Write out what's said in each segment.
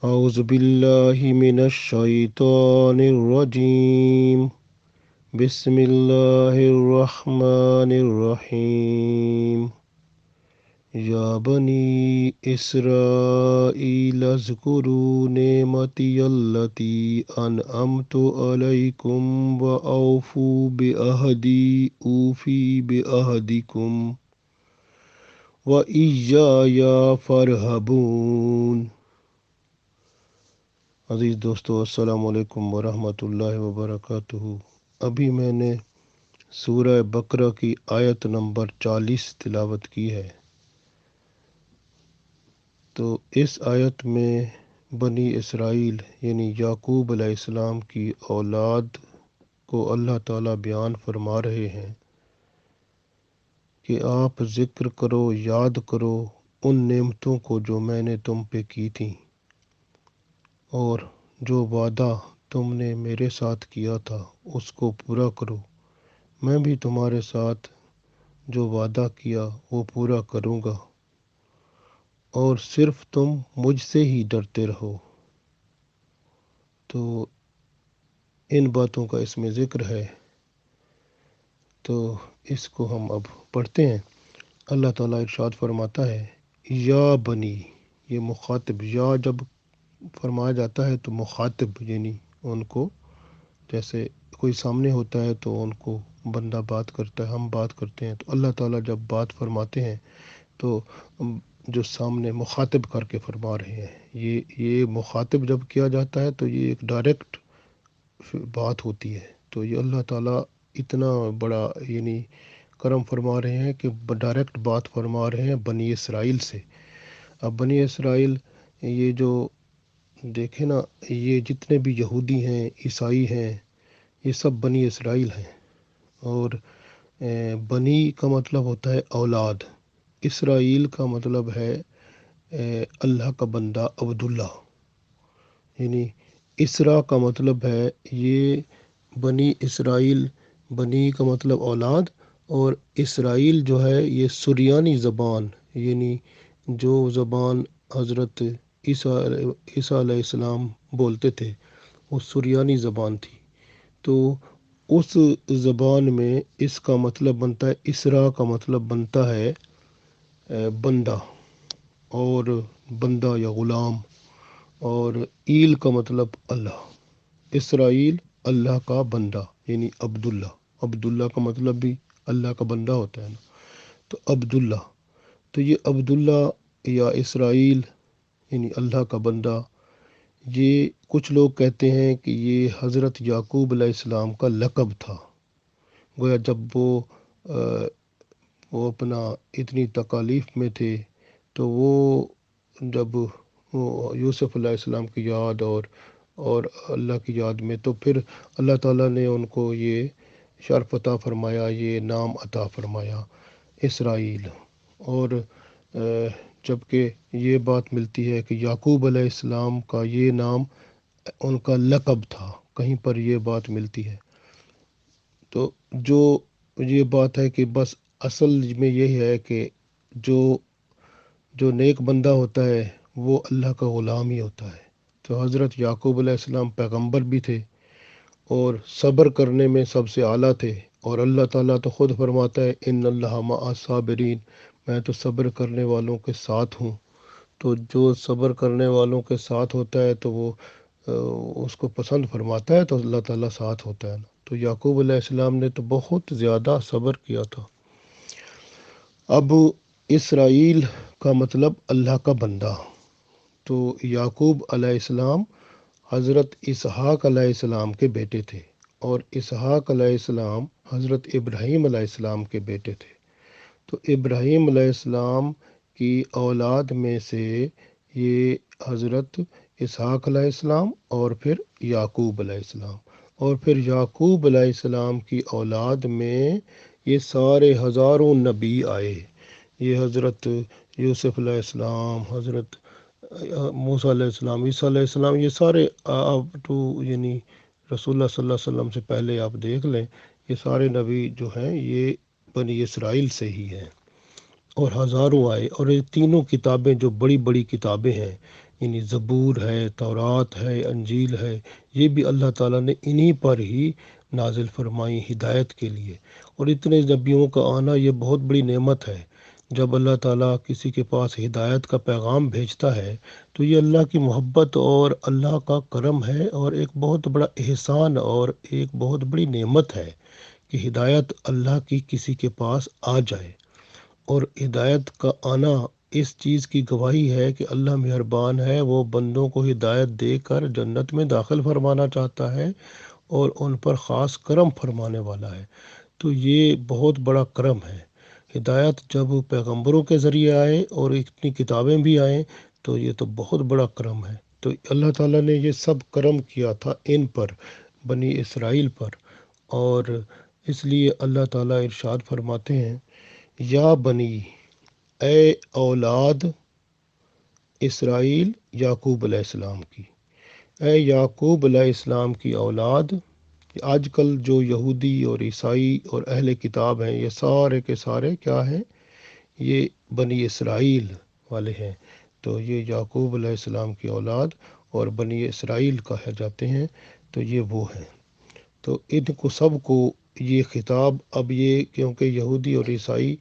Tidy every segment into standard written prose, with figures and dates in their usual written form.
أعوذ بالله من الشيطان الرجيم. بسم الله الرحمن الرحيم. يا بني إسرائيل اذكروا نعمتي التي أنعمت عليكم وأوفوا بعهدي أوفي بعهدكم وإياي فارهبون. عزیز دوستو، السلام علیکم ورحمۃ اللہ وبرکاتہ۔ ابھی میں نے سورہ بقرہ کی آیت نمبر 40 تلاوت کی ہے۔ تو اس آیت میں بنی اسرائیل یعنی یعقوب علیہ السلام کی اولاد کو اللہ تعالیٰ بیان فرما رہے ہیں کہ آپ ذکر کرو، یاد کرو ان نعمتوں کو جو میں نے تم پہ کی تھیں، اور جو وعدہ تم نے میرے ساتھ کیا تھا اس کو پورا کرو۔ میں بھی تمہارے ساتھ جو وعدہ کیا وہ پورا کروں گا، اور صرف تم مجھ سے ہی ڈرتے رہو۔ تو ان باتوں کا اس میں ذکر ہے، تو اس کو ہم اب پڑھتے ہیں۔ اللہ تعالیٰ ارشاد فرماتا ہے، یا بنی، یہ مخاطب، یا جب فرمایا جاتا ہے تو مخاطب یعنی ان کو، جیسے کوئی سامنے ہوتا ہے تو ان کو بندہ بات کرتا ہے، ہم بات کرتے ہیں، تو اللہ تعالیٰ جب بات فرماتے ہیں تو جو سامنے مخاطب کر کے فرما رہے ہیں، یہ مخاطب جب کیا جاتا ہے تو یہ ایک ڈائریکٹ بات ہوتی ہے۔ تو یہ اللہ تعالیٰ اتنا بڑا یعنی کرم فرما رہے ہیں کہ ڈائریکٹ بات فرما رہے ہیں بنی اسرائیل سے۔ اب بنی اسرائیل، یہ جو دیکھیں نا، یہ جتنے بھی یہودی ہیں، عیسائی ہیں، یہ سب بنی اسرائیل ہیں۔ اور بنی کا مطلب ہوتا ہے اولاد، اسرائیل کا مطلب ہے اللہ کا بندہ، عبداللہ، یعنی اسرا کا مطلب ہے یہ بنی اسرائیل، بنی کا مطلب اولاد، اور اسرائیل جو ہے یہ سریانی زبان، یعنی جو زبان حضرت عیسیٰ علیہ السلام بولتے تھے وہ سریانی زبان تھی۔ تو اس زبان میں اس کا مطلب بنتا ہے، اسرا کا مطلب بنتا ہے بندہ، اور بندہ یا غلام، اور ایل کا مطلب اللہ۔ اسرائیل اللہ کا بندہ یعنی عبداللہ، عبداللہ کا مطلب بھی اللہ کا بندہ ہوتا ہے نا، تو عبداللہ، تو یہ عبداللہ یا اسرائیل یعنی اللہ کا بندہ، یہ کچھ لوگ کہتے ہیں کہ یہ حضرت یعقوب علیہ السلام کا لقب تھا۔ گویا جب وہ اپنا اتنی تکالیف میں تھے تو وہ جب وہ یوسف علیہ السلام کی یاد اور اللہ کی یاد میں، تو پھر اللہ تعالیٰ نے ان کو یہ شرف عطا فرمایا، یہ نام عطا فرمایا اسرائیل۔ اور جب کہ یہ بات ملتی ہے کہ یعقوب علیہ السلام کا یہ نام ان کا لقب تھا، کہیں پر یہ بات ملتی ہے۔ تو جو یہ بات ہے کہ بس اصل میں یہی ہے کہ جو نیک بندہ ہوتا ہے وہ اللہ کا غلام ہی ہوتا ہے۔ تو حضرت یعقوب علیہ السلام پیغمبر بھی تھے اور صبر کرنے میں سب سے اعلیٰ تھے، اور اللہ تعالیٰ تو خود فرماتا ہے ان اللہ مع الصابرین، میں تو صبر کرنے والوں کے ساتھ ہوں۔ تو جو صبر کرنے والوں کے ساتھ ہوتا ہے تو وہ اس کو پسند فرماتا ہے، تو اللہ تعالیٰ ساتھ ہوتا ہے نا۔ تو یعقوب علیہ السلام نے تو بہت زیادہ صبر کیا تھا۔ اب اسرائیل کا مطلب اللہ کا بندہ۔ تو یعقوب علیہ السلام حضرت اسحاق علیہ السلام کے بیٹے تھے، اور اسحاق علیہ السلام حضرت ابراہیم علیہ السلام کے بیٹے تھے۔ تو ابراہیم علیہ السلام کی اولاد میں سے یہ حضرت اسحاق علیہ السلام، اور پھر یعقوب علیہ السلام، اور پھر یعقوب علیہ السلام کی اولاد میں یہ سارے ہزاروں نبی آئے۔ یہ حضرت یوسف علیہ السلام، حضرت موسیٰ علیہ السلام، عیسیٰ علیہ السلام، یہ سارے آپ تو یعنی رسول اللہ صلی اللہ علیہ وسلم سے پہلے آپ دیکھ لیں، یہ سارے نبی جو ہیں یہ بنی اسرائیل سے ہی ہیں، اور ہزاروں آئے۔ اور یہ تینوں کتابیں جو بڑی بڑی کتابیں ہیں، یعنی زبور ہے، تورات ہے، انجیل ہے، یہ بھی اللہ تعالیٰ نے انہی پر ہی نازل فرمائی ہدایت کے لیے۔ اور اتنے نبیوں کا آنا یہ بہت بڑی نعمت ہے۔ جب اللہ تعالیٰ کسی کے پاس ہدایت کا پیغام بھیجتا ہے تو یہ اللہ کی محبت اور اللہ کا کرم ہے، اور ایک بہت بڑا احسان اور ایک بہت بڑی نعمت ہے کہ ہدایت اللہ کی کسی کے پاس آ جائے۔ اور ہدایت کا آنا اس چیز کی گواہی ہے کہ اللہ مہربان ہے، وہ بندوں کو ہدایت دے کر جنت میں داخل فرمانا چاہتا ہے اور ان پر خاص کرم فرمانے والا ہے۔ تو یہ بہت بڑا کرم ہے۔ ہدایت جب پیغمبروں کے ذریعے آئے اور اتنی کتابیں بھی آئیں تو یہ تو بہت بڑا کرم ہے۔ تو اللہ تعالیٰ نے یہ سب کرم کیا تھا ان پر، بنی اسرائیل پر۔ اور اس لیے اللہ تعالیٰ ارشاد فرماتے ہیں، یا بنی، اے اولاد اسرائیل، یعقوب علیہ السلام کی، اے یعقوب علیہ السلام کی اولاد۔ آج کل جو یہودی اور عیسائی اور اہل کتاب ہیں یہ سارے کے سارے کیا ہیں؟ یہ بنی اسرائیل والے ہیں۔ تو یہ یعقوب علیہ السلام کی اولاد اور بنی اسرائیل کہے جاتے ہیں، تو یہ وہ ہیں۔ تو ان کو سب کو یہ خطاب اب یہ، کیونکہ یہودی اور عیسائی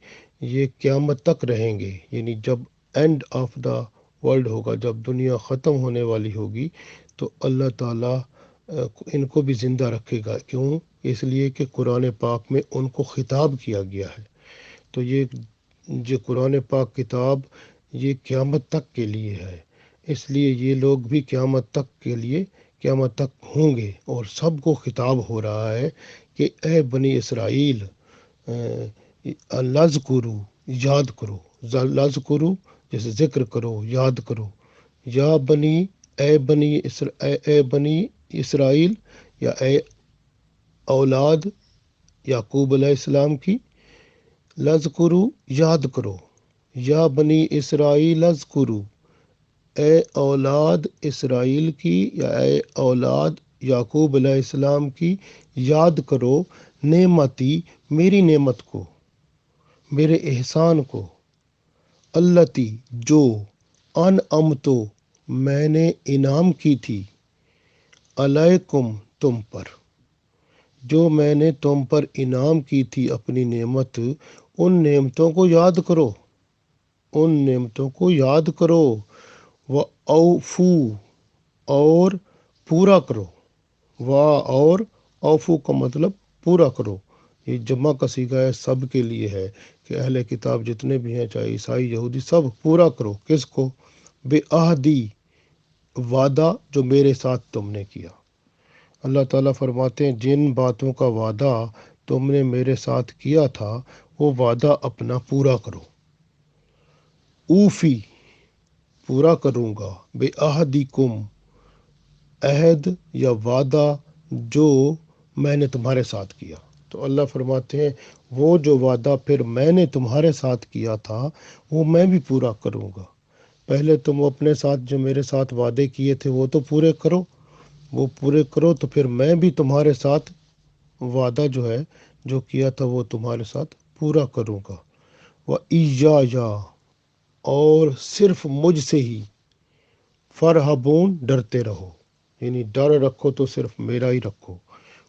یہ قیامت تک رہیں گے، یعنی جب اینڈ آف دا ورلڈ ہوگا، جب دنیا ختم ہونے والی ہوگی تو اللہ تعالیٰ ان کو بھی زندہ رکھے گا۔ کیوں؟ اس لیے کہ قرآن پاک میں ان کو خطاب کیا گیا ہے۔ تو یہ جو قرآن پاک کتاب یہ قیامت تک کے لیے ہے، اس لیے یہ لوگ بھی قیامت تک کے لیے قیامت تک ہوں گے، اور سب کو خطاب ہو رہا ہے کہ اے بنی اسرائیل، لذکرو، یاد کرو، لذکرو جیسے ذکر کرو، یاد کرو، یا بنی، اے بنی اسرائیل، یا اے اولاد یعقوب علیہ السلام کی، لذکرو، یاد کرو، یا بنی اسرائیل اذکرو، اے اولاد اسرائیل کی یا اے اولاد یعقوب علیہ السلام کی، یاد کرو نعمتی، میری نعمت کو، میرے احسان کو، التی، جو، انعمتو، میں نے انعام کی تھی، علیکم، تم پر، جو میں نے تم پر انعام کی تھی اپنی نعمت، ان نعمتوں کو یاد کرو، ان نعمتوں کو یاد کرو، وَأَوْفُو، اور پورا کرو، اور اوفو کا مطلب پورا کرو۔ یہ جمع کا صیغہ ہے، سب کے لیے ہے کہ اہل کتاب جتنے بھی ہیں، چاہے عیسائی یہودی، سب پورا کرو۔ کس کو؟ بے عہدی، وعدہ جو میرے ساتھ تم نے کیا۔ اللہ تعالیٰ فرماتے ہیں جن باتوں کا وعدہ تم نے میرے ساتھ کیا تھا وہ وعدہ اپنا پورا کرو۔ اوفی، پورا کروں گا، بے عہدکم، عہد یا وعدہ جو میں نے تمہارے ساتھ کیا۔ تو اللہ فرماتے ہیں وہ جو وعدہ پھر میں نے تمہارے ساتھ کیا تھا وہ میں بھی پورا کروں گا۔ پہلے تم اپنے ساتھ جو میرے ساتھ وعدے کیے تھے وہ تو پورے کرو، وہ پورے کرو تو پھر میں بھی تمہارے ساتھ وعدہ جو ہے جو کیا تھا وہ تمہارے ساتھ پورا کروں گا۔ وَإِيَّايَ، اور صرف مجھ سے ہی، فرحبون، ڈرتے رہو، یعنی ڈر رکھو تو صرف میرا ہی رکھو۔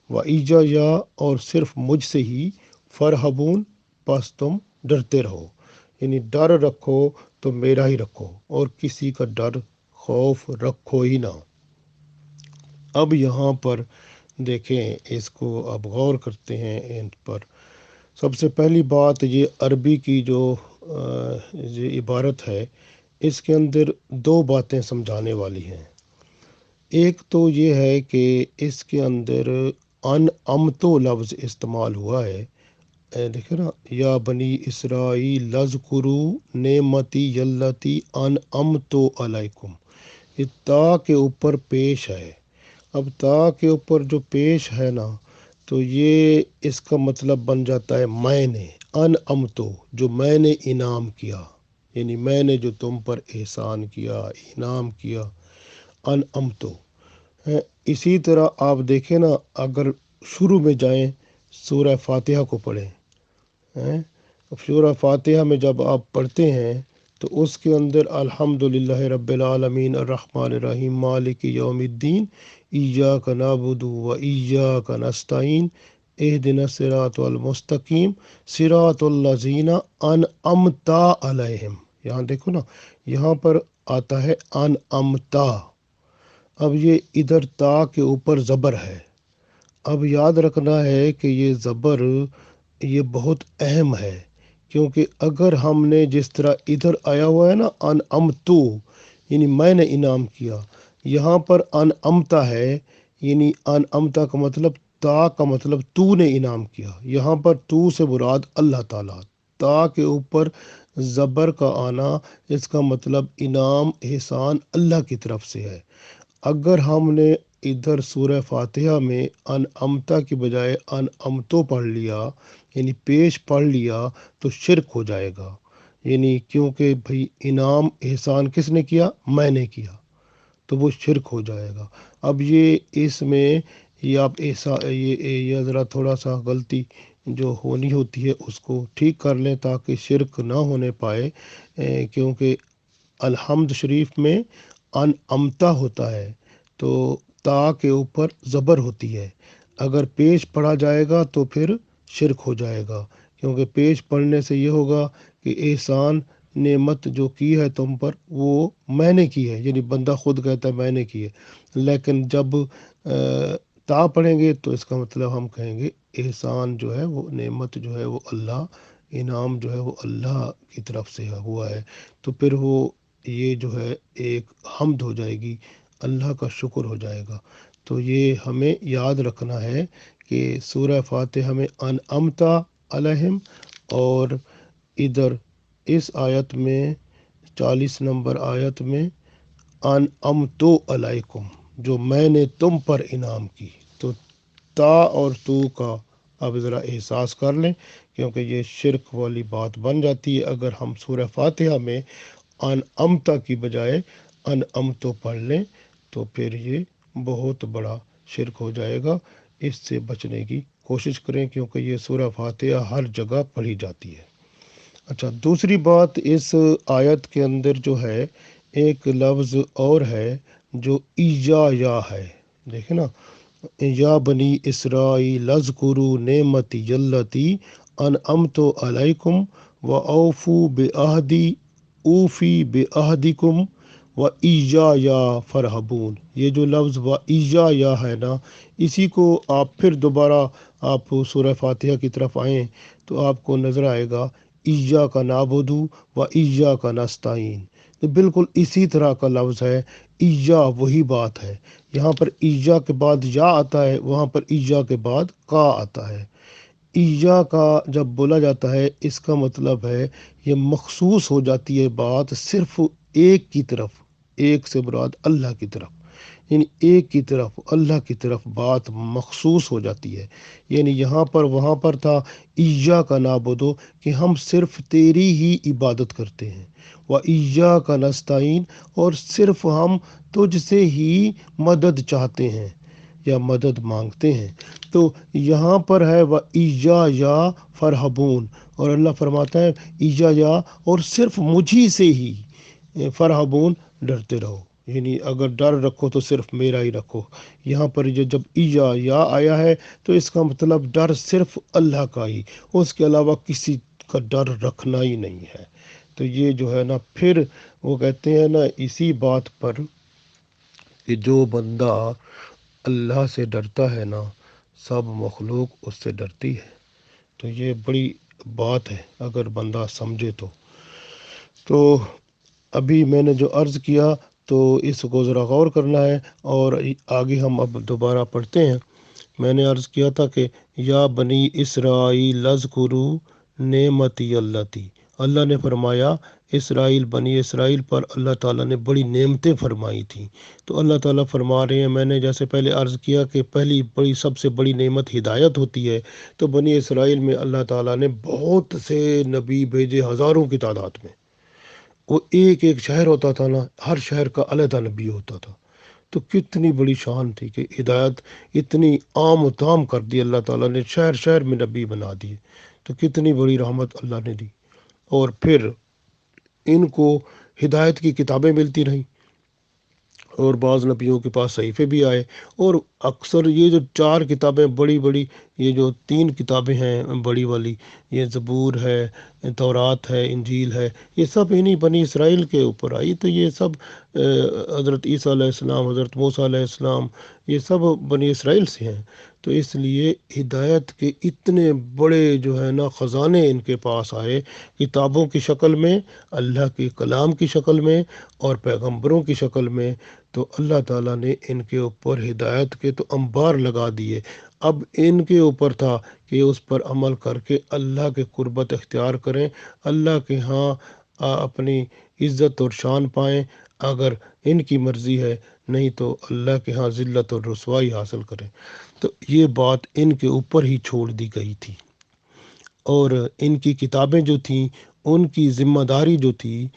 وَإِيَّايَ، اور صرف مجھ سے ہی، فرحبون، پس تم ڈرتے رہو، یعنی ڈر رکھو تو میرا ہی رکھو، اور کسی کا ڈر خوف رکھو ہی نہ۔ اب یہاں پر دیکھیں، اس کو اب غور کرتے ہیں ان پر۔ سب سے پہلی بات یہ عربی کی جو یہ عبارت ہے اس کے اندر دو باتیں سمجھانے والی ہیں۔ ایک تو یہ ہے کہ اس کے اندر انعمتو لفظ استعمال ہوا ہے، دیکھیں نا، یا بنی اسرائیل اذکروا نعمتی التی انعمتو علیکم، یہ تا کے اوپر پیش ہے۔ اب تا کے اوپر جو پیش ہے نا تو یہ اس کا مطلب بن جاتا ہے میں نے، انعمتو، جو میں نے انعام کیا، یعنی میں نے جو تم پر احسان کیا، انعام کیا، انعمتو۔ اسی طرح آپ دیکھیں نا، اگر شروع میں جائیں سورہ فاتحہ کو پڑھیں، سورہ فاتحہ میں جب آپ پڑھتے ہیں تو اس کے اندر الحمدللہ رب العالمین الرحمن الرحیم مالک یوم الدین ایاک نعبد و ایاک نستعین اہدنا الصراط المستقیم صراط الذین انعمت علیہم۔ یہاں دیکھو نا، یہاں پر آتا ہے انعمتا، اب یہ ادھر تا کے اوپر زبر ہے۔ اب یاد رکھنا ہے کہ یہ زبر یہ بہت اہم ہے، کیونکہ اگر ہم نے جس طرح ادھر آیا ہوا ہے نا انعمتو، یعنی میں نے انعام کیا، یہاں پر انعمتا ہے، یعنی انعمتا کا مطلب تا کا مطلب تو نے انعام کیا، یہاں پر تو سے مراد اللہ تعالیٰ، تا کے اوپر زبر کا آنا اس کا مطلب انعام احسان اللہ کی طرف سے ہے۔ اگر ہم نے ادھر سورہ فاتحہ میں انعمتا کی بجائے انعمتو پڑھ لیا، یعنی پیش پڑھ لیا، تو شرک ہو جائے گا، یعنی کیونکہ بھئی انعام احسان کس نے کیا؟ میں نے کیا، تو وہ شرک ہو جائے گا۔ اب یہ اس میں یہ آپ یہ ذرا تھوڑا سا غلطی جو ہونی ہوتی ہے اس کو ٹھیک کر لیں تاکہ شرک نہ ہونے پائے، کیونکہ الحمد شریف میں انعمتا ہوتا ہے تو تا کے اوپر زبر ہوتی ہے، اگر پیش پڑھا جائے گا تو پھر شرک ہو جائے گا، کیونکہ پیش پڑھنے سے یہ ہوگا کہ احسان نعمت جو کی ہے تم پر وہ میں نے کی ہے، یعنی بندہ خود کہتا ہے میں نے کی ہے، لیکن جب تا پڑھیں گے تو اس کا مطلب ہم کہیں گے احسان جو ہے وہ نعمت جو ہے وہ اللہ، انعام جو ہے وہ اللہ کی طرف سے ہوا ہے، تو پھر وہ یہ جو ہے ایک حمد ہو جائے گی، اللہ کا شکر ہو جائے گا۔ تو یہ ہمیں یاد رکھنا ہے کہ سورہ فاتحہ میں انعمتا علیہم، اور ادھر اس آیت میں 40 نمبر آیت میں انعمتو علیکم، جو میں نے تم پر انعام کی، تو تا اور تو کا اب ذرا احساس کر لیں، کیونکہ یہ شرک والی بات بن جاتی ہے اگر ہم سورہ فاتحہ میں انعمتا کی بجائے انعمتو پڑھ لیں، تو پھر یہ بہت بڑا شرک ہو جائے گا۔ اس سے بچنے کی کوشش کریں، کیونکہ یہ سورہ فاتحہ ہر جگہ پڑھی جاتی ہے۔ اچھا، دوسری بات اس آیت کے اندر جو ہے ایک لفظ اور ہے جو ایجا یا ہے، دیکھیں نا، یا بنی اسرائیل اذکروا نعمتی التی انعمت علیکم و اوفوا بعہدی اوفی بعہدکم و ایجایا فرحبون۔ یہ جو لفظ و ایجایا ہے نا، اسی کو آپ پھر دوبارہ آپ سورہ فاتحہ کی طرف آئیں تو آپ کو نظر آئے گا ایاک نعبد و ایاک نستعین، تو بالکل اسی طرح کا لفظ ہے، ایجا وہی بات ہے، یہاں پر ایجا کے بعد یا آتا ہے، وہاں پر ایجا کے بعد کا آتا ہے۔ ایجا کا جب بولا جاتا ہے اس کا مطلب ہے یہ مخصوص ہو جاتی ہے بات صرف ایک کی طرف، ایک سے مراد اللہ کی طرف، یعنی ایک کی طرف اللہ کی طرف بات مخصوص ہو جاتی ہے، یعنی یہاں پر وہاں پر تھا ایاک نعبدو کہ ہم صرف تیری ہی عبادت کرتے ہیں، و ایاک نستعین اور صرف ہم تجھ سے ہی مدد چاہتے ہیں یا مدد مانگتے ہیں۔ تو یہاں پر ہے و ایجایا فرحبون، اور اللہ فرماتا ہے ایجایا اور صرف مجھی سے ہی فرحبون ڈرتے رہو، یعنی اگر ڈر رکھو تو صرف میرا ہی رکھو۔ یہاں پر یہ جب ایجا یا آیا ہے تو اس کا مطلب ڈر صرف اللہ کا ہی، اس کے علاوہ کسی کا ڈر رکھنا ہی نہیں ہے۔ تو یہ جو ہے نا، پھر وہ کہتے ہیں نا اسی بات پر کہ جو بندہ اللہ سے ڈرتا ہے نا، سب مخلوق اس سے ڈرتی ہے، تو یہ بڑی بات ہے اگر بندہ سمجھے تو ابھی میں نے جو عرض کیا تو اس کو ذرا غور کرنا ہے، اور آگے ہم اب دوبارہ پڑھتے ہیں۔ میں نے عرض کیا تھا کہ یا بنی اسرائیل اذکروا نعمتی التی، اللہ نے فرمایا اسرائیل، بنی اسرائیل پر اللہ تعالیٰ نے بڑی نعمتیں فرمائی تھیں، تو اللہ تعالیٰ فرما رہے ہیں، میں نے جیسے پہلے عرض کیا کہ پہلی بڑی سب سے بڑی نعمت ہدایت ہوتی ہے، تو بنی اسرائیل میں اللہ تعالیٰ نے بہت سے نبی بھیجے، ہزاروں کی تعداد میں، وہ ایک ایک شہر ہوتا تھا نا، ہر شہر کا علیحدہ نبی ہوتا تھا، تو کتنی بڑی شان تھی کہ ہدایت اتنی عام و تام کر دی اللہ تعالیٰ نے، شہر شہر میں نبی بنا دیے، تو کتنی بڑی رحمت اللہ نے دی۔ اور پھر ان کو ہدایت کی کتابیں ملتی رہیں، اور بعض نبیوں کے پاس صحیفے بھی آئے، اور اکثر یہ جو 4 کتابیں بڑی بڑی، یہ جو 3 کتابیں ہیں بڑی والی، یہ زبور ہے، تورات ہے، انجیل ہے، یہ سب انہی بنی اسرائیل کے اوپر آئی۔ تو یہ سب حضرت عیسیٰ علیہ السلام، حضرت موسیٰ علیہ السلام، یہ سب بنی اسرائیل سے ہیں۔ تو اس لیے ہدایت کے اتنے بڑے جو ہے نا خزانے ان کے پاس آئے، کتابوں کی شکل میں، اللہ کے کلام کی شکل میں، اور پیغمبروں کی شکل میں۔ تو اللہ تعالیٰ نے ان کے اوپر ہدایت کے تو انبار لگا دیے۔ اب ان کے اوپر تھا کہ اس پر عمل کر کے اللہ کے قربت اختیار کریں، اللہ کے ہاں اپنی عزت اور شان پائیں، اگر ان کی مرضی ہے، نہیں تو اللہ کے ہاں ذلت اور رسوائی حاصل کریں۔ تو یہ بات ان کے اوپر ہی چھوڑ دی گئی تھی، اور ان کی کتابیں جو تھیں ان کی ذمہ داری جو تھی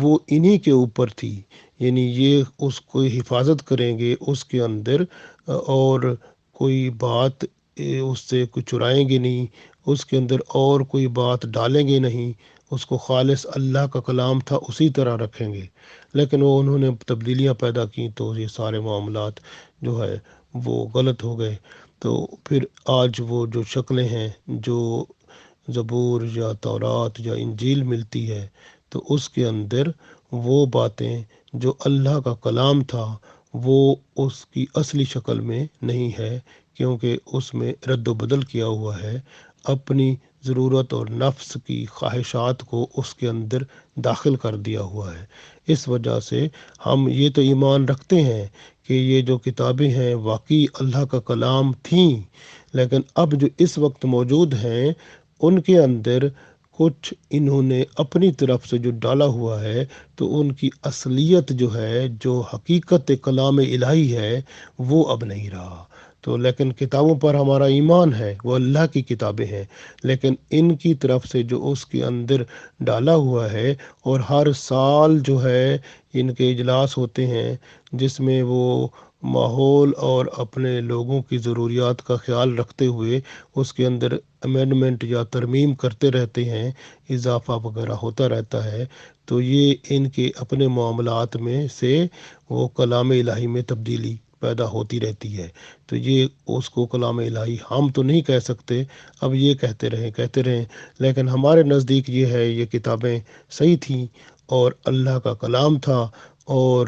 وہ انہی کے اوپر تھی، یعنی یہ اس کو حفاظت کریں گے اس کے اندر، اور کوئی بات اس سے کوئی چرائیں گے نہیں، اس کے اندر اور کوئی بات ڈالیں گے نہیں، اس کو خالص اللہ کا کلام تھا اسی طرح رکھیں گے۔ لیکن وہ انہوں نے تبدیلیاں پیدا کی، تو یہ سارے معاملات جو ہے وہ غلط ہو گئے۔ تو پھر آج وہ جو شکلیں ہیں، جو زبور یا تورات یا انجیل ملتی ہے، تو اس کے اندر وہ باتیں جو اللہ کا کلام تھا وہ اس کی اصلی شکل میں نہیں ہے، کیونکہ اس میں رد و بدل کیا ہوا ہے، اپنی ضرورت اور نفس کی خواہشات کو اس کے اندر داخل کر دیا ہوا ہے۔ اس وجہ سے ہم یہ تو ایمان رکھتے ہیں کہ یہ جو کتابیں ہیں واقعی اللہ کا کلام تھیں، لیکن اب جو اس وقت موجود ہیں ان کے اندر کچھ انہوں نے اپنی طرف سے جو ڈالا ہوا ہے، تو ان کی اصلیت جو ہے، جو حقیقت کلام الہی ہے، وہ اب نہیں رہا۔ تو لیکن کتابوں پر ہمارا ایمان ہے، وہ اللہ کی کتابیں ہیں، لیکن ان کی طرف سے جو اس کے اندر ڈالا ہوا ہے، اور ہر سال جو ہے ان کے اجلاس ہوتے ہیں جس میں وہ ماحول اور اپنے لوگوں کی ضروریات کا خیال رکھتے ہوئے اس کے اندر امینڈمنٹ یا ترمیم کرتے رہتے ہیں، اضافہ وغیرہ ہوتا رہتا ہے۔ تو یہ ان کے اپنے معاملات میں سے وہ کلام الہی میں تبدیلی پیدا ہوتی رہتی ہے۔ تو یہ اس کو کلام الہی ہم تو نہیں کہہ سکتے، اب یہ کہتے رہیں، لیکن ہمارے نزدیک یہ ہے، یہ کتابیں صحیح تھیں اور اللہ کا کلام تھا، اور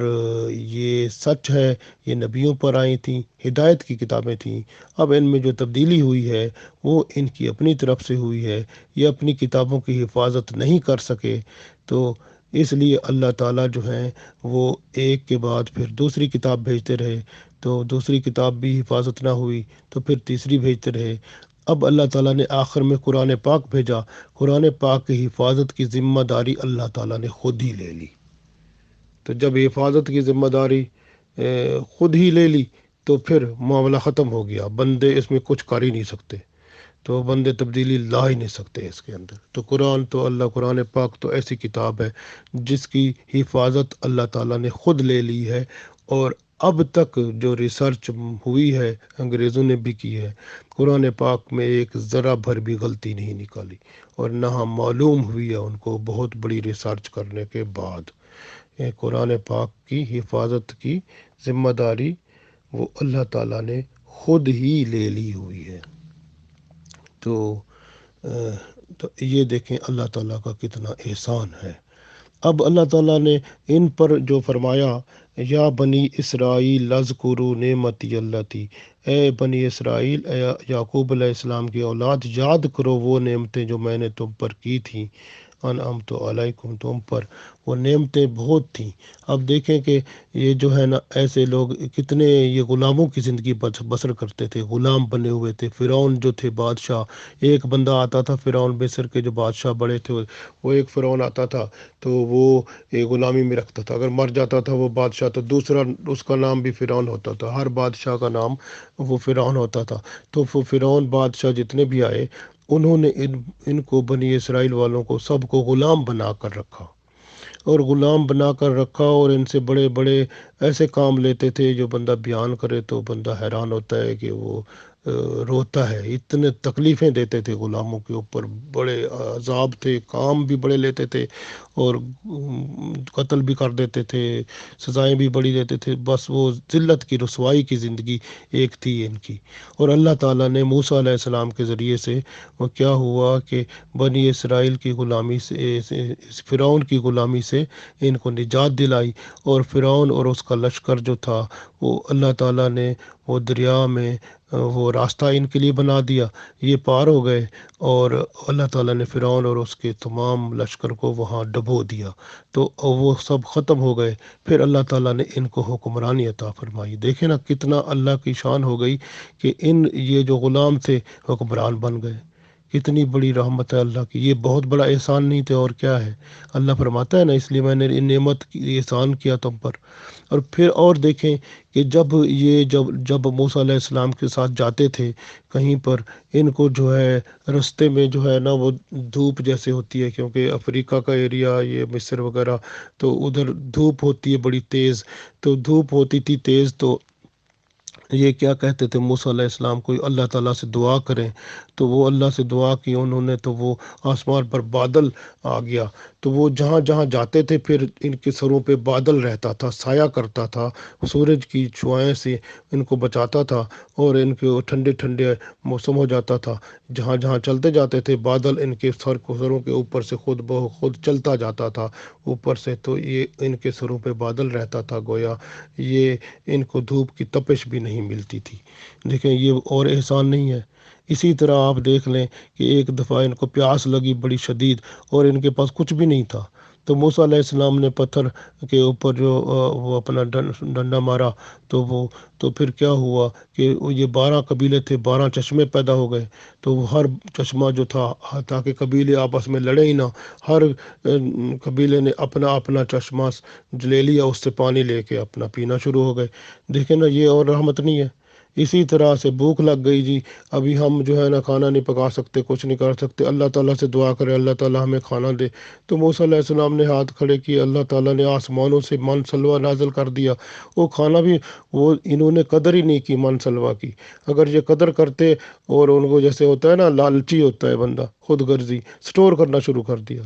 یہ سچ ہے، یہ نبیوں پر آئی تھیں، ہدایت کی کتابیں تھیں۔ اب ان میں جو تبدیلی ہوئی ہے وہ ان کی اپنی طرف سے ہوئی ہے، یہ اپنی کتابوں کی حفاظت نہیں کر سکے، تو اس لیے اللہ تعالیٰ جو ہیں وہ ایک کے بعد پھر دوسری کتاب بھیجتے رہے، تو دوسری کتاب بھی حفاظت نہ ہوئی تو پھر تیسری بھیجتے رہے۔ اب اللہ تعالیٰ نے آخر میں قرآن پاک بھیجا، قرآن پاک کی حفاظت کی ذمہ داری اللہ تعالیٰ نے خود ہی لے لی۔ تو جب حفاظت کی ذمہ داری خود ہی لے لی تو پھر معاملہ ختم ہو گیا، بندے اس میں کچھ کر ہی نہیں سکتے، تو بندے تبدیلی لا ہی نہیں سکتے اس کے اندر۔ تو قرآن پاک تو ایسی کتاب ہے جس کی حفاظت اللہ تعالیٰ نے خود لے لی ہے، اور اب تک جو ریسرچ ہوئی ہے انگریزوں نے بھی کی ہے، قرآن پاک میں ایک ذرہ بھر بھی غلطی نہیں نکالی، اور نہ معلوم ہوئی ہے ان کو بہت بڑی ریسرچ کرنے کے بعد۔ قرآن پاک کی حفاظت کی ذمہ داری وہ اللہ تعالیٰ نے خود ہی لے لی ہوئی ہے۔ تو یہ دیکھیں اللہ تعالیٰ کا کتنا احسان ہے۔ اب اللہ تعالیٰ نے ان پر جو فرمایا، یا بنی اسرائیل اذکروا نعمتی اللتی، اے بنی اسرائیل، اے یعقوب علیہ السلام کی اولاد، یاد کرو وہ نعمتیں جو میں نے تم پر کی تھیں، انعمت علیکم، تم پر وہ نعمتیں بہت تھیں۔ اب دیکھیں کہ یہ جو ہے نا ایسے لوگ کتنے یہ غلاموں کی زندگی بسر کرتے تھے، غلام بنے ہوئے تھے۔ فرعون جو تھے بادشاہ، ایک بندہ آتا تھا فرعون مصر کے جو بادشاہ بڑے تھے، وہ ایک فرعون آتا تھا تو وہ ایک غلامی میں رکھتا تھا، اگر مر جاتا تھا وہ بادشاہ تو دوسرا اس کا نام بھی فرعون ہوتا تھا، ہر بادشاہ کا نام وہ فرعون ہوتا تھا۔ تو وہ فرعون بادشاہ جتنے بھی آئے انہوں نے ان کو بنی اسرائیل والوں کو سب کو غلام بنا کر رکھا، اور غلام بنا کر رکھا، اور ان سے بڑے بڑے ایسے کام لیتے تھے جو بندہ بیان کرے تو بندہ حیران ہوتا ہے کہ وہ روتا ہے، اتنے تکلیفیں دیتے تھے غلاموں کے اوپر، بڑے عذاب تھے، کام بھی بڑے لیتے تھے اور قتل بھی کر دیتے تھے، سزائیں بھی بڑی دیتے تھے، بس وہ ذلت کی رسوائی کی زندگی ایک تھی ان کی۔ اور اللہ تعالیٰ نے موسیٰ علیہ السلام کے ذریعے سے وہ کیا ہوا کہ بنی اسرائیل کی غلامی سے، فرعون کی غلامی سے ان کو نجات دلائی، اور فرعون اور اس کا لشکر جو تھا وہ اللہ تعالیٰ نے وہ دریا میں وہ راستہ ان کے لیے بنا دیا، یہ پار ہو گئے، اور اللہ تعالیٰ نے فرعون اور اس کے تمام لشکر کو وہاں ڈبو دیا، تو وہ سب ختم ہو گئے۔ پھر اللہ تعالیٰ نے ان کو حکمرانی عطا فرمائی۔ دیکھیں نا کتنا اللہ کی شان ہو گئی کہ یہ جو غلام تھے حکمران بن گئے، کتنی بڑی رحمت ہے اللہ کی، یہ بہت بڑا احسان نہیں تھے اور کیا ہے؟ اللہ فرماتا ہے نا اس لیے میں نے نعمت کی احسان کیا تم پر۔ اور پھر اور دیکھیں کہ جب موسیٰ علیہ السلام کے ساتھ جاتے تھے کہیں پر، ان کو جو ہے رستے میں جو ہے نا وہ دھوپ جیسے ہوتی ہے، کیونکہ افریقہ کا ایریا یہ مصر وغیرہ، تو ادھر دھوپ ہوتی ہے بڑی تیز، تو دھوپ ہوتی تھی تیز، تو یہ کیا کہتے تھے موسیٰ علیہ السلام کو اللہ تعالیٰ سے دعا کریں، تو وہ اللہ سے دعا کی انہوں نے، تو وہ آسمان پر بادل آ گیا، تو وہ جہاں جہاں جاتے تھے پھر ان کے سروں پہ بادل رہتا تھا، سایہ کرتا تھا، سورج کی شعاعیں سے ان کو بچاتا تھا، اور ان کے ٹھنڈے ٹھنڈے موسم ہو جاتا تھا، جہاں جہاں چلتے جاتے تھے بادل ان کے سروں کے اوپر سے خود بخود چلتا جاتا تھا اوپر سے، تو یہ ان کے سروں پہ بادل رہتا تھا، گویا یہ ان کو دھوپ کی تپش بھی نہیں ملتی تھی۔ دیکھیں یہ اور احسان نہیں ہے؟ اسی طرح آپ دیکھ لیں کہ ایک دفعہ ان کو پیاس لگی بڑی شدید، اور ان کے پاس کچھ بھی نہیں تھا، تو موسیٰ علیہ السلام نے پتھر کے اوپر جو وہ اپنا ڈنڈا مارا، تو پھر کیا ہوا کہ یہ 12 قبیلے تھے، 12 چشمے پیدا ہو گئے، تو وہ ہر چشمہ جو تھا، تاکہ قبیلے آپس میں لڑیں ہی نہ، ہر قبیلے نے اپنا اپنا چشمہ لے لیا، اس سے پانی لے کے اپنا پینا شروع ہو گئے۔ دیکھیں نا یہ اور رحمت نہیں ہے؟ اسی طرح سے بھوک لگ گئی جی، ابھی ہم جو ہے نا کھانا نہیں پکا سکتے، کچھ نہیں کر سکتے، اللہ تعالیٰ سے دعا کرے اللہ تعالیٰ ہمیں کھانا دے، تو موسیٰ علیہ السلام نے ہاتھ کھڑے کیے، اللہ تعالیٰ نے آسمانوں سے من سلوہ نازل کر دیا، وہ کھانا بھی وہ انہوں نے قدر ہی نہیں کی من سلوہ کی۔ اگر یہ قدر کرتے، اور ان کو جیسے ہوتا ہے نا لالچی ہوتا ہے بندہ، خود غرضی، سٹور کرنا شروع کر دیا،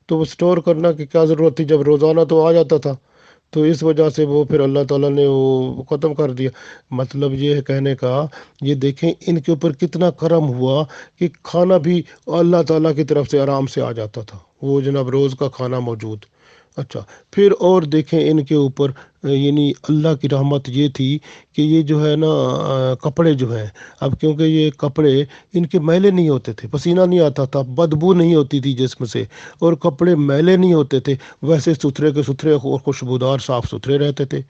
تو وہ سٹور کرنا کی کیا ضرورت تھی جب روزانہ تو آ جاتا تھا، تو اس وجہ سے وہ پھر اللہ تعالیٰ نے وہ ختم کر دیا۔ مطلب یہ ہے کہنے کا، یہ دیکھیں ان کے اوپر کتنا کرم ہوا کہ کھانا بھی اللہ تعالیٰ کی طرف سے آرام سے آ جاتا تھا، وہ جناب روز کا کھانا موجود۔ اچھا، پھر اور دیکھیں ان کے اوپر یعنی اللہ کی رحمت یہ تھی کہ یہ جو ہے نا کپڑے جو ہیں، اب کیونکہ یہ کپڑے ان کے میلے نہیں ہوتے تھے، پسینہ نہیں آتا تھا، بدبو نہیں ہوتی تھی جسم سے، اور کپڑے میلے نہیں ہوتے تھے، ویسے ستھرے کے ستھرے اور خوشبودار صاف ستھرے رہتے تھے۔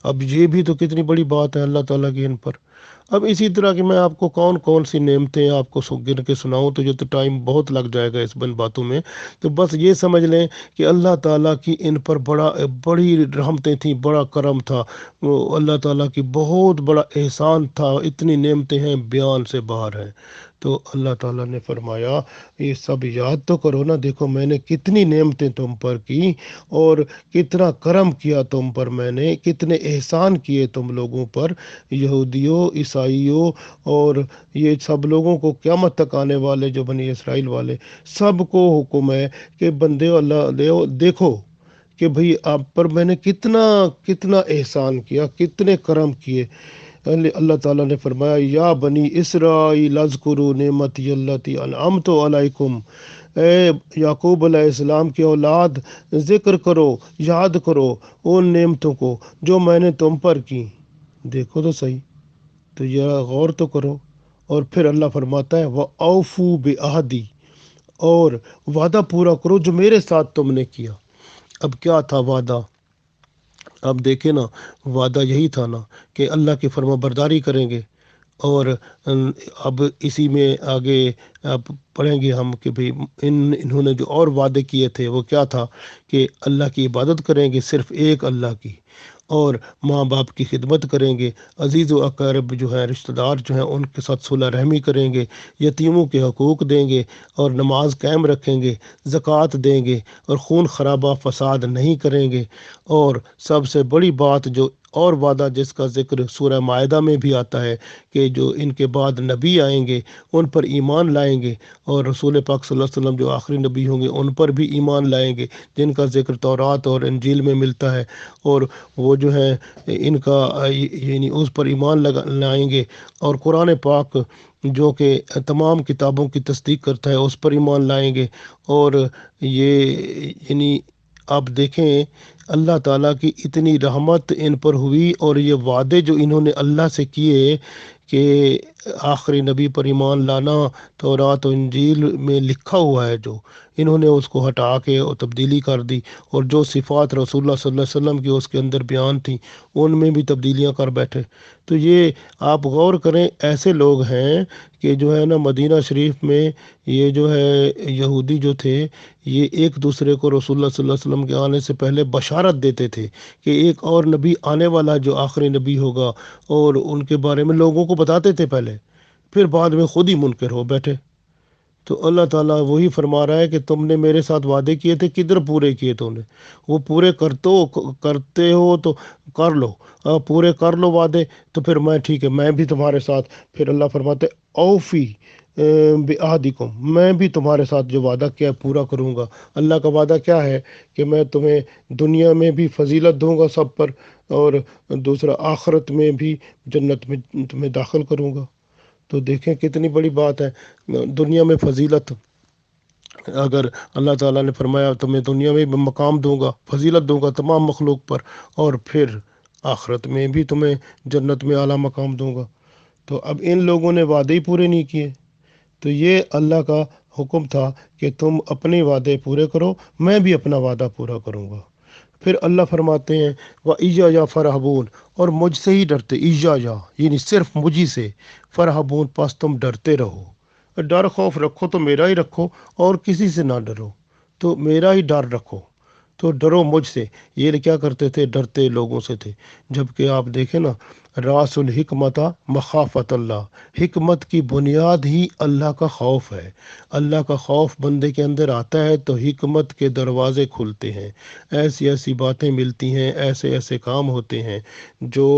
اب یہ بھی تو کتنی بڑی بات ہے اللہ تعالیٰ کی ان پر۔ اب اسی طرح کہ میں آپ کو کون کون سی نعمتیں آپ کو گن کے سناؤں تو یہ تو ٹائم بہت لگ جائے گا اس باتوں میں، تو بس یہ سمجھ لیں کہ اللہ تعالیٰ کی ان پر بڑی رحمتیں تھیں، بڑا کرم تھا، وہ اللہ تعالیٰ کی بہت بڑا احسان تھا، اتنی نعمتیں ہیں بیان سے باہر ہیں۔ تو اللہ تعالیٰ نے فرمایا یہ سب یاد تو کرو نا، دیکھو میں نے کتنی نعمتیں تم پر کی، اور کتنا کرم کیا تم پر، میں نے کتنے احسان کیے تم لوگوں پر، یہودیوں، عیسائیوں، اور یہ سب لوگوں کو، قیامت تک آنے والے جو بنی اسرائیل والے، سب کو حکم ہے کہ بندے اللہ دیکھو کہ بھئی آپ پر میں نے کتنا کتنا احسان کیا، کتنے کرم کیے۔ اللہ تعالیٰ نے فرمایا یا بنی اسرائیل اذکروا نعمتی التی انعمت علیکم، اے یعقوب علیہ السلام کی اولاد ذکر کرو، یاد کرو ان نعمتوں کو جو میں نے تم پر کی۔ دیکھو تو صحیح، تو یہ غور تو کرو۔ اور پھر اللہ فرماتا ہے وَأَوْفُوا بِعَہْدِی، اور وعدہ پورا کرو جو میرے ساتھ تم نے کیا۔ اب کیا تھا وعدہ؟ اب دیکھیں نا، وعدہ یہی تھا نا کہ اللہ کی فرما برداری کریں گے، اور اب اسی میں آگے اب پڑھیں گے ہم کہ بھئی انہوں نے جو اور وعدے کیے تھے وہ کیا تھا کہ اللہ کی عبادت کریں گے، صرف ایک اللہ کی، اور ماں باپ کی خدمت کریں گے، عزیز و اقارب جو ہیں رشتہ دار جو ہیں ان کے ساتھ صلح رحمی کریں گے، یتیموں کے حقوق دیں گے، اور نماز قائم رکھیں گے، زکوٰۃ دیں گے، اور خون خرابہ فساد نہیں کریں گے، اور سب سے بڑی بات جو اور وعدہ جس کا ذکر سورہ مائدہ میں بھی آتا ہے کہ جو ان کے بعد نبی آئیں گے ان پر ایمان لائیں گے، اور رسول پاک صلی اللہ علیہ وسلم جو آخری نبی ہوں گے ان پر بھی ایمان لائیں گے، جن کا ذکر تورات اور انجیل میں ملتا ہے، اور وہ جو ہے ان کا یعنی اس پر ایمان لائیں گے، اور قرآن پاک جو کہ تمام کتابوں کی تصدیق کرتا ہے اس پر ایمان لائیں گے۔ اور یہ یعنی آپ دیکھیں اللہ تعالیٰ کی اتنی رحمت ان پر ہوئی، اور یہ وعدے جو انہوں نے اللہ سے کیے کہ آخری نبی پر ایمان لانا تورات و انجیل میں لکھا ہوا ہے، جو انہوں نے اس کو ہٹا کے اور تبدیلی کر دی، اور جو صفات رسول اللہ صلی اللہ علیہ وسلم کی اس کے اندر بیان تھیں ان میں بھی تبدیلیاں کر بیٹھے۔ تو یہ آپ غور کریں، ایسے لوگ ہیں کہ جو ہے نا مدینہ شریف میں یہ جو ہے یہودی جو تھے یہ ایک دوسرے کو رسول اللہ صلی اللہ علیہ وسلم کے آنے سے پہلے بشارت دیتے تھے کہ ایک اور نبی آنے والا ہے جو آخری نبی ہوگا، اور ان کے بارے میں لوگوں کو بتاتے تھے پہلے، پھر بعد میں خود ہی منکر ہو بیٹھے۔ تو اللہ تعالیٰ وہی فرما رہا ہے کہ تم نے میرے ساتھ وعدے کیے تھے، کدھر پورے کیے تم نے؟ وہ پورے کرتے ہو تو کر لو، پورے کر لو وعدے، تو پھر میں ٹھیک ہے، میں بھی تمہارے ساتھ۔ پھر اللہ فرماتے اوفی بعہدکم، میں بھی تمہارے ساتھ جو وعدہ کیا ہے پورا کروں گا۔ اللہ کا وعدہ کیا ہے کہ میں تمہیں دنیا میں بھی فضیلت دوں گا سب پر، اور دوسرا آخرت میں بھی جنت میں تمہیں داخل کروں گا۔ تو دیکھیں کتنی بڑی بات ہے، دنیا میں فضیلت، اگر اللہ تعالیٰ نے فرمایا تمہیں دنیا میں بھی مقام دوں گا، فضیلت دوں گا تمام مخلوق پر، اور پھر آخرت میں بھی تمہیں جنت میں اعلیٰ مقام دوں گا۔ تو اب ان لوگوں نے وعدے ہی پورے نہیں کیے، تو یہ اللہ کا حکم تھا کہ تم اپنے وعدے پورے کرو، میں بھی اپنا وعدہ پورا کروں گا۔ پھر اللہ فرماتے ہیں وَإِيَّايَ فَارْهَبُونَ، اور مجھ سے ہی ڈرتے، ایجایا یعنی صرف مجھی سے، فرحبون پس تم ڈرتے رہو، ڈر خوف رکھو تو میرا ہی رکھو، اور کسی سے نہ ڈرو، تو میرا ہی ڈر رکھو، تو ڈرو مجھ سے۔ یہ کیا کرتے تھے؟ ڈرتے لوگوں سے تھے، جبکہ آپ دیکھیں نا راس الحکمت مخافت اللہ، حکمت کی بنیاد ہی اللہ کا خوف ہے۔ اللہ کا خوف بندے کے اندر آتا ہے تو حکمت کے دروازے کھلتے ہیں، ایسی ایسی باتیں ملتی ہیں، ایسے ایسے کام ہوتے ہیں جو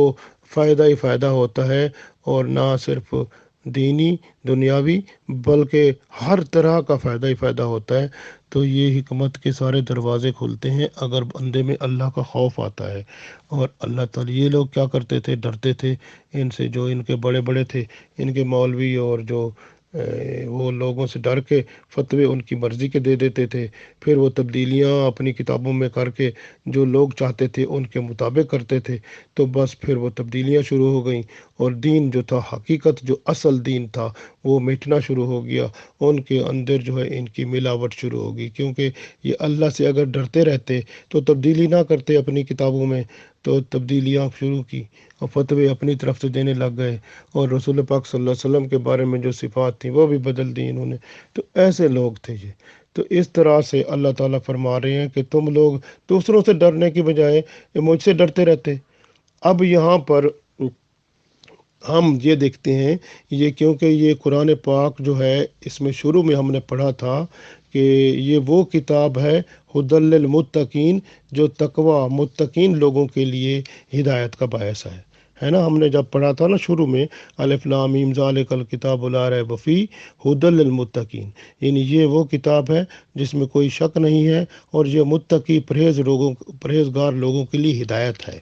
فائدہ ہی فائدہ ہوتا ہے، اور نہ صرف دینی دنیاوی بلکہ ہر طرح کا فائدہ ہی فائدہ ہوتا ہے۔ تو یہ حکمت کے سارے دروازے کھلتے ہیں اگر بندے میں اللہ کا خوف آتا ہے۔ اور اللہ تعالیٰ یہ لوگ کیا کرتے تھے؟ ڈرتے تھے ان سے، جو ان کے بڑے بڑے تھے، ان کے مولوی، اور جو وہ لوگوں سے ڈر کے فتوے ان کی مرضی کے دے دیتے تھے، پھر وہ تبدیلیاں اپنی کتابوں میں کر کے جو لوگ چاہتے تھے ان کے مطابق کرتے تھے، تو بس پھر وہ تبدیلیاں شروع ہو گئیں، اور دین جو تھا، حقیقت جو اصل دین تھا، وہ مٹنا شروع ہو گیا، ان کے اندر جو ہے ان کی ملاوٹ شروع ہو گئی، کیونکہ یہ اللہ سے اگر ڈرتے رہتے تو تبدیلی نہ کرتے اپنی کتابوں میں، تو تبدیلیاں شروع کی اور فتوے اپنی طرف سے دینے لگ گئے، اور رسول پاک صلی اللہ علیہ وسلم کے بارے میں جو صفات تھیں وہ بھی بدل دی انہوں نے۔ تو ایسے لوگ تھے یہ۔ تو اس طرح سے اللہ تعالیٰ فرما رہے ہیں کہ تم لوگ دوسروں سے ڈرنے کی بجائے مجھ سے ڈرتے رہتے۔ اب یہاں پر ہم یہ دیکھتے ہیں، یہ کیونکہ یہ قرآن پاک جو ہے اس میں شروع میں ہم نے پڑھا تھا کہ یہ وہ کتاب ہے ھدی للمتقین، جو تقوی متقین لوگوں کے لیے ہدایت کا باعث ہے نا۔ ہم نے جب پڑھا تھا نا شروع میں الف لام میم ذالک الکتاب لا ریب فیہ ھدی للمتقین، یعنی یہ وہ کتاب ہے جس میں کوئی شک نہیں ہے، اور یہ متقی پرہیزگار لوگوں کے لیے ہدایت ہے۔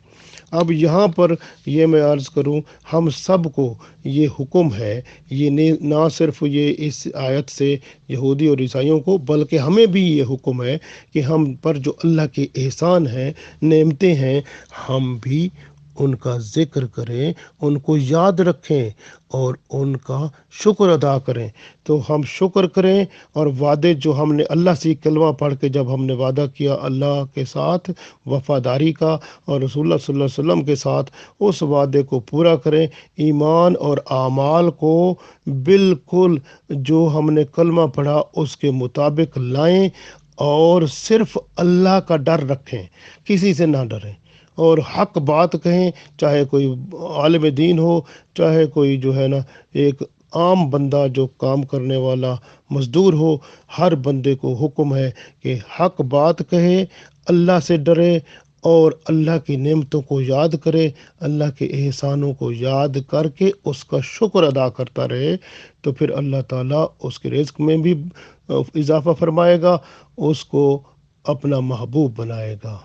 اب یہاں پر یہ میں عرض کروں، ہم سب کو یہ حکم ہے، یہ نہ صرف یہ اس آیت سے یہودی اور عیسائیوں کو، بلکہ ہمیں بھی یہ حکم ہے کہ ہم پر جو اللہ کے احسان ہیں، نعمتیں ہیں، ہم بھی ان کا ذکر کریں، ان کو یاد رکھیں اور ان کا شکر ادا کریں۔ تو ہم شکر کریں، اور وعدے جو ہم نے اللہ سے کلمہ پڑھ کے جب ہم نے وعدہ کیا اللہ کے ساتھ وفاداری کا اور رسول اللہ صلی اللہ علیہ وسلم کے ساتھ، اس وعدے کو پورا کریں، ایمان اور اعمال کو بالکل جو ہم نے کلمہ پڑھا اس کے مطابق لائیں، اور صرف اللہ کا ڈر رکھیں، کسی سے نہ ڈریں، اور حق بات کہیں، چاہے کوئی عالم دین ہو، چاہے کوئی جو ہے نا ایک عام بندہ جو کام کرنے والا مزدور ہو، ہر بندے کو حکم ہے کہ حق بات کہے، اللہ سے ڈرے، اور اللہ کی نعمتوں کو یاد کرے، اللہ کے احسانوں کو یاد کر کے اس کا شکر ادا کرتا رہے، تو پھر اللہ تعالیٰ اس کے رزق میں بھی اضافہ فرمائے گا، اس کو اپنا محبوب بنائے گا۔